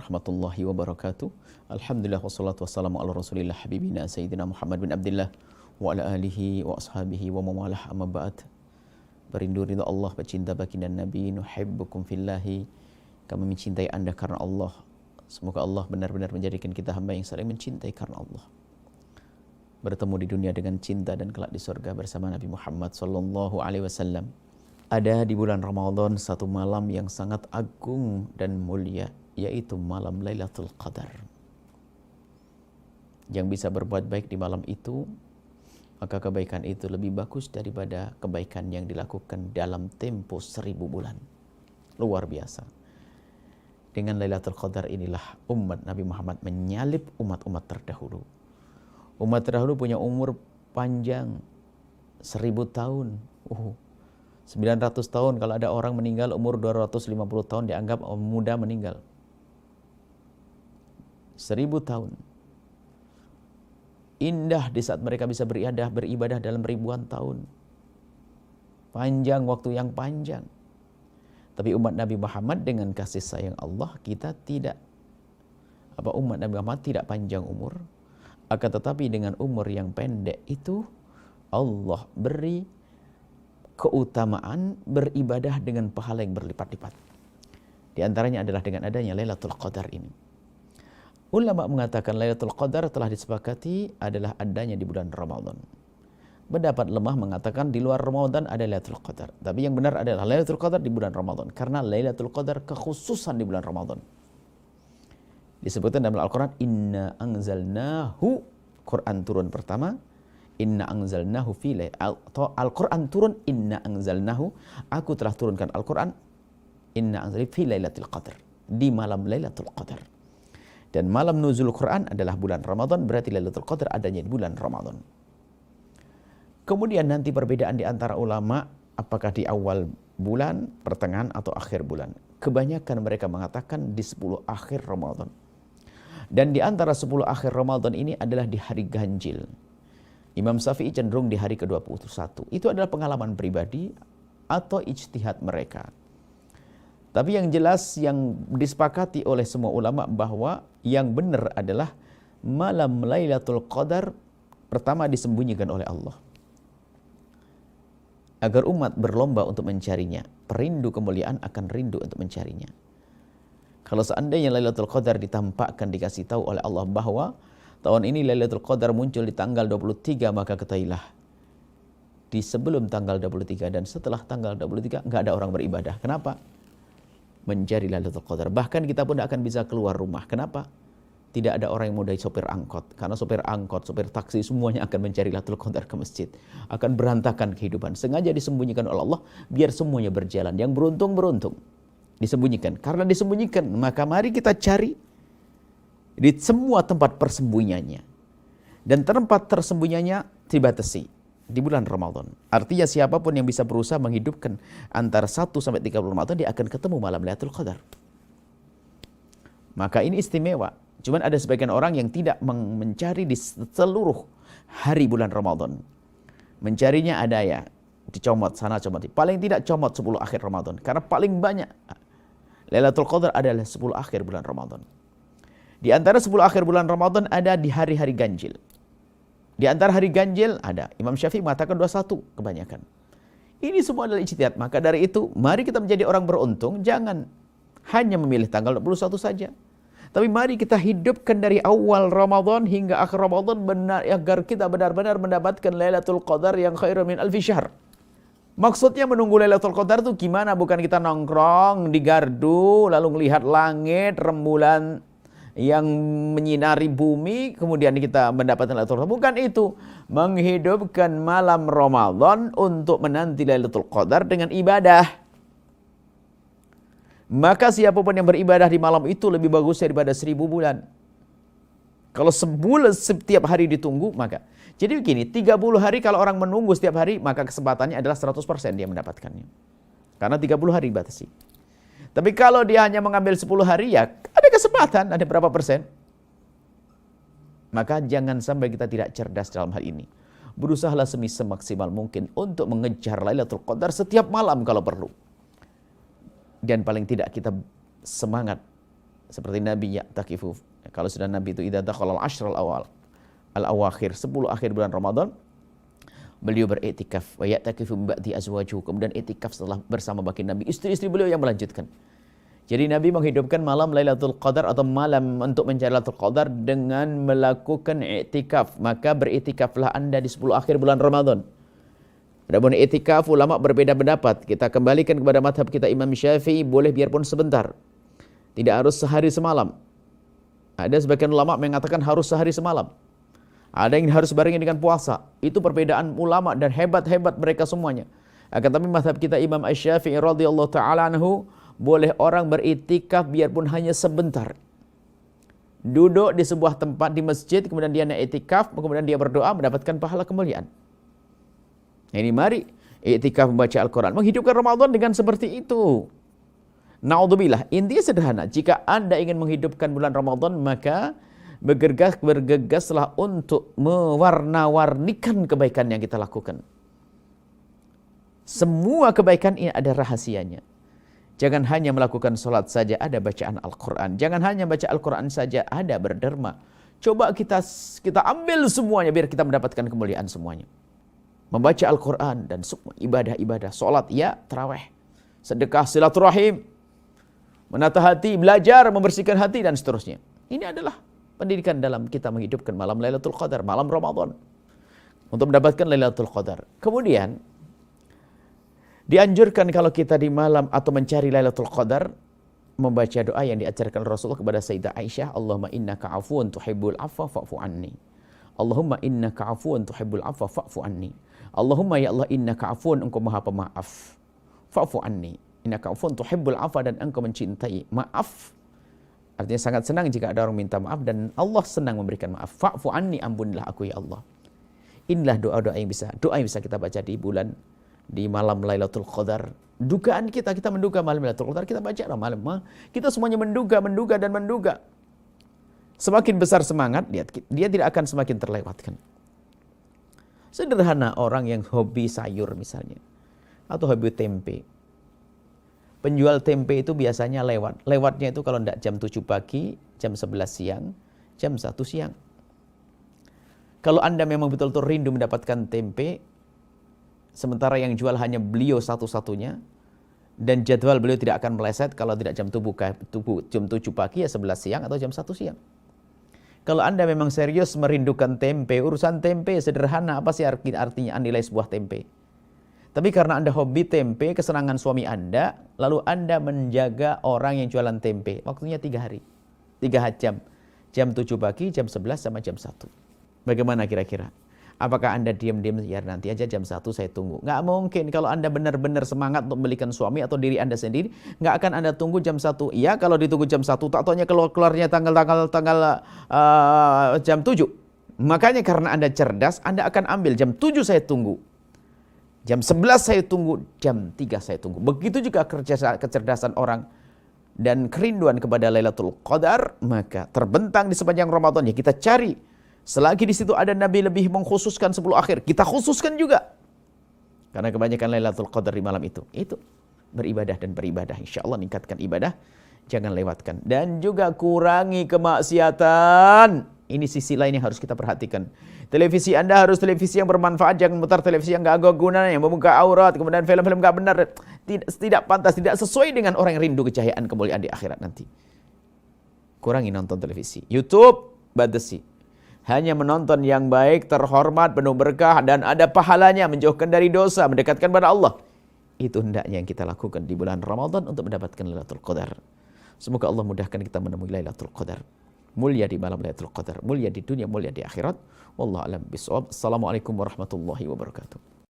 warahmatullahi wabarakatuh. Alhamdulillah wassalatu wassalamu ala rasulillah habibina sayyidina Muhammad bin Abdullah wa ala alihi wa ashabihi wa mawalah amma ba'd. Berindu ridha Allah, bercinta baginda Nabi, nuhibbukum fillahi, kami mencintai anda karena Allah. Semoga Allah benar-benar menjadikan kita hamba yang saling mencintai karena Allah. Bertemu di dunia dengan cinta dan kelak di surga bersama Nabi Muhammad sallallahu alaihi wasallam. Ada di bulan Ramadan satu malam yang sangat agung dan mulia, yaitu malam Lailatul Qadar. Yang bisa berbuat baik di malam itu, maka kebaikan itu lebih bagus daripada kebaikan yang dilakukan dalam tempo 1000 bulan. Luar biasa. Dengan Lailatul Qadar inilah umat Nabi Muhammad menyalip umat-umat terdahulu. Umat terdahulu punya umur panjang 1000 tahun. 900 tahun, kalau ada orang meninggal umur 250 tahun dianggap muda meninggal. 1000 tahun. Indah di saat mereka bisa beribadah dalam ribuan tahun. Panjang, waktu yang panjang. Tapi umat Nabi Muhammad dengan kasih sayang Allah, kita tidak, umat Nabi Muhammad tidak panjang umur. Akan tetapi dengan umur yang pendek itu, Allah beri keutamaan beribadah dengan pahala yang berlipat-lipat. Di antaranya adalah dengan adanya Lailatul Qadar ini. Ulama mengatakan Lailatul Qadar telah disepakati adalah adanya di bulan Ramadan. Pendapat lemah mengatakan di luar Ramadan ada Lailatul Qadar. Tapi yang benar adalah Lailatul Qadar di bulan Ramadan. Karena Lailatul Qadar kekhususan di bulan Ramadan. Disebutkan dalam Al-Quran, Inna anzalnahu, Quran turun pertama, Inna anzalnahu fi atau Al-Quran turun, Inna anzalnahu, aku telah turunkan Al-Quran, Inna anzalnahu fi Lailatul Qadar, di malam Lailatul Qadar. Dan malam nuzul Quran adalah bulan Ramadan, berarti Lailatul Qadar adanya di bulan Ramadan. Kemudian nanti perbedaan di antara ulama, apakah di awal bulan, pertengahan, atau akhir bulan. Kebanyakan mereka mengatakan di 10 akhir Ramadan. Dan di antara 10 akhir Ramadan ini adalah di hari ganjil. Imam Syafi'i cenderung di hari ke-21. Itu adalah pengalaman pribadi atau ijtihad mereka. Tapi yang jelas yang disepakati oleh semua ulama bahwa yang benar adalah malam Lailatul Qadar pertama disembunyikan oleh Allah. Agar umat berlomba untuk mencarinya. Perindu kemuliaan akan rindu untuk mencarinya. Kalau seandainya Lailatul Qadar ditampakkan, dikasih tahu oleh Allah bahwa tahun ini Lailatul Qadar muncul di tanggal 23, maka ketahuilah di sebelum tanggal 23 dan setelah tanggal 23 enggak ada orang beribadah. Kenapa? Mencari Lailatul Qadar. Bahkan kita pun tidak akan bisa keluar rumah. Kenapa? Tidak ada orang yang mau jadi sopir angkot. Karena sopir angkot, sopir taksi semuanya akan mencari Lailatul Qadar ke masjid. Akan berantakan kehidupan. Sengaja disembunyikan oleh Allah biar semuanya berjalan. Yang beruntung disembunyikan. Karena disembunyikan, maka mari kita cari di semua tempat persembunyiannya. Dan tempat tersembunyiannya dibatasi di bulan Ramadan. Artinya siapapun yang bisa berusaha menghidupkan antara 1 sampai 30 Ramadan, dia akan ketemu malam Lailatul Qadar. Maka ini istimewa. Cuman ada sebagian orang yang tidak mencari di seluruh hari bulan Ramadan. Mencarinya ada ya, dicomot sana, comot. Paling tidak comot 10 akhir Ramadan. Karena paling banyak Lailatul Qadar adalah 10 akhir bulan Ramadan. Di antara 10 akhir bulan Ramadan ada di hari-hari ganjil. Di antara hari ganjil ada. Imam Syafi'i mengatakan 21 kebanyakan. Ini semua adalah ijtihad. Maka dari itu, mari kita menjadi orang beruntung. Jangan hanya memilih tanggal 21 saja. Tapi mari kita hidupkan dari awal Ramadan hingga akhir Ramadan agar kita benar-benar mendapatkan Lailatul Qadar yang khairun min alfi syahr. Maksudnya menunggu Lailatul Qadar itu gimana? Bukan kita nongkrong di gardu, lalu melihat langit, rembulan yang menyinari bumi, kemudian kita mendapatkan Lailatul Qadar. Bukan itu. Menghidupkan malam Ramadan untuk menanti Lailatul Qadar dengan ibadah. Maka siapapun yang beribadah di malam itu lebih bagus daripada 1000 bulan. Kalau sebulan setiap hari ditunggu, maka. Jadi begini, 30 hari kalau orang menunggu setiap hari, maka kesempatannya adalah 100% dia mendapatkannya. Karena 30 hari dibatasi. Tapi kalau dia hanya mengambil 10 hari, ya ada kesempatan, ada berapa persen. Maka jangan sampai kita tidak cerdas dalam hal ini. Berusahalah semaksimal mungkin untuk mengejar Lailatul Qadar setiap malam kalau perlu. Dan paling tidak kita semangat Seperti Nabi ya'takifu. Kalau sudah Nabi itu idza dakhala al-ashr al-awakhir, 10 akhir bulan Ramadan, beliau beriktikaf. Wa ya'takifu ba'di azwajuhu. Kemudian iktikaf setelah bersama baginda Nabi, istri-istri beliau yang melanjutkan. Jadi Nabi menghidupkan malam Lailatul Qadar atau malam untuk mencari Lailatul Qadar dengan melakukan iktikaf. Maka beriktikaflah Anda di 10 akhir bulan Ramadan. Adapun iktikaf ulama berbeda pendapat. Kita kembalikan kepada mazhab kita Imam Syafi'i, boleh biarpun sebentar. Tidak harus sehari semalam. Ada sebagian ulama mengatakan harus sehari semalam. Ada yang harus barengi dengan puasa. Itu perbedaan ulama dan hebat-hebat mereka semuanya. Akan tapi mazhab kita Imam Syafi'i radhiyallahu taala anhu, boleh orang beriktikaf biarpun hanya sebentar. Duduk di sebuah tempat di masjid, kemudian dia naik iktikaf, kemudian dia berdoa mendapatkan pahala kemuliaan. Ini mari iktikaf membaca Al-Quran, menghidupkan Ramadan dengan seperti itu. Naudzubillah, intinya sederhana. Jika Anda ingin menghidupkan bulan Ramadan, maka bergegaslah untuk mewarna-warnikan kebaikan yang kita lakukan. Semua kebaikan ini ada rahasianya. Jangan hanya melakukan sholat saja, ada bacaan Al-Quran. Jangan hanya baca Al-Quran saja, ada berderma. Coba kita ambil semuanya biar kita mendapatkan kemuliaan semuanya. Membaca Al-Quran dan semua ibadah-ibadah. Sholat, ya, tarawih. Sedekah, silaturahim. Menata hati, belajar, membersihkan hati, dan seterusnya. Ini adalah pendidikan dalam kita menghidupkan malam Lailatul Qadar, malam Ramadan. Untuk mendapatkan Lailatul Qadar. Kemudian, dianjurkan kalau kita di malam atau mencari Lailatul Qadar, membaca doa yang diajarkan Rasulullah kepada Sayyidah Aisyah, Allahumma innaka afuun tuhibbul afwa fa'fu anni. Allahumma innaka afuun tuhibbul afwa fa'fu anni. Allahumma ya Allah innaka afuun, engkau maha pemaaf. Fa'fu anni. Innaka afuun tuhibbul afwa, dan engkau mencintai maaf. Artinya sangat senang jika ada orang minta maaf, dan Allah senang memberikan maaf. Fa'fu anni, ampunilah aku ya Allah. Inilah doa-doa yang bisa kita baca di malam Lailatul Qadar. Dugaan kita menduga malam Lailatul Qadar, kita baca malam. Kita semuanya menduga. Semakin besar semangat, dia tidak akan semakin terlewatkan. Sederhana, orang yang hobi sayur misalnya, atau hobi tempe. Penjual tempe itu biasanya lewat. Lewatnya itu kalau tidak jam 7 pagi, jam 11 siang, jam 1 siang. Kalau Anda memang betul-betul rindu mendapatkan tempe, sementara yang jual hanya beliau satu-satunya, dan jadwal beliau tidak akan meleset kalau tidak jam 7 pagi, ya 11 siang atau jam 1 siang. Kalau Anda memang serius merindukan tempe, urusan tempe sederhana, apa sih artinya nilai sebuah tempe? Tapi karena Anda hobi tempe, kesenangan suami Anda, lalu Anda menjaga orang yang jualan tempe. Waktunya 3 hari, 3 jam. Jam 7 pagi, jam 11 sama jam 1. Bagaimana kira-kira? Apakah Anda diam-diam, ya nanti aja jam 1 saya tunggu? Nggak mungkin. Kalau Anda benar-benar semangat untuk membelikan suami atau diri Anda sendiri, nggak akan Anda tunggu jam 1. Iya, kalau ditunggu jam 1, tak taunya keluarnya tanggal jam 7. Makanya karena Anda cerdas, Anda akan ambil jam 7 saya tunggu. Jam 11 saya tunggu, jam 3 saya tunggu. Begitu juga kecerdasan orang dan kerinduan kepada Lailatul Qadar, maka terbentang di sepanjang Ramadan, ya kita cari. Selagi di situ ada Nabi lebih mengkhususkan 10 akhir, kita khususkan juga. Karena kebanyakan Lailatul Qadar di malam itu beribadah dan beribadah. Insya Allah meningkatkan ibadah, jangan lewatkan. Dan juga kurangi kemaksiatan. Ini sisi lain yang harus kita perhatikan. Televisi Anda harus televisi yang bermanfaat, jangan mutar televisi yang nggak ada gunanya, yang membuka aurat, kemudian film-film nggak benar, tidak pantas, tidak sesuai dengan orang yang rindu kecahayaan kemuliaan di akhirat nanti. Kurangi nonton televisi. YouTube batasi. Hanya menonton yang baik, terhormat, penuh berkah, dan ada pahalanya, menjauhkan dari dosa, mendekatkan pada Allah. Itu hendaknya yang kita lakukan di bulan Ramadan untuk mendapatkan Lailatul Qadar. Semoga Allah mudahkan kita menemui Lailatul Qadar. Mulia di malam Lailatul Qadar, mulia di dunia, mulia di akhirat. Wallahu a'lam bishawab. Assalamualaikum warahmatullahi wabarakatuh.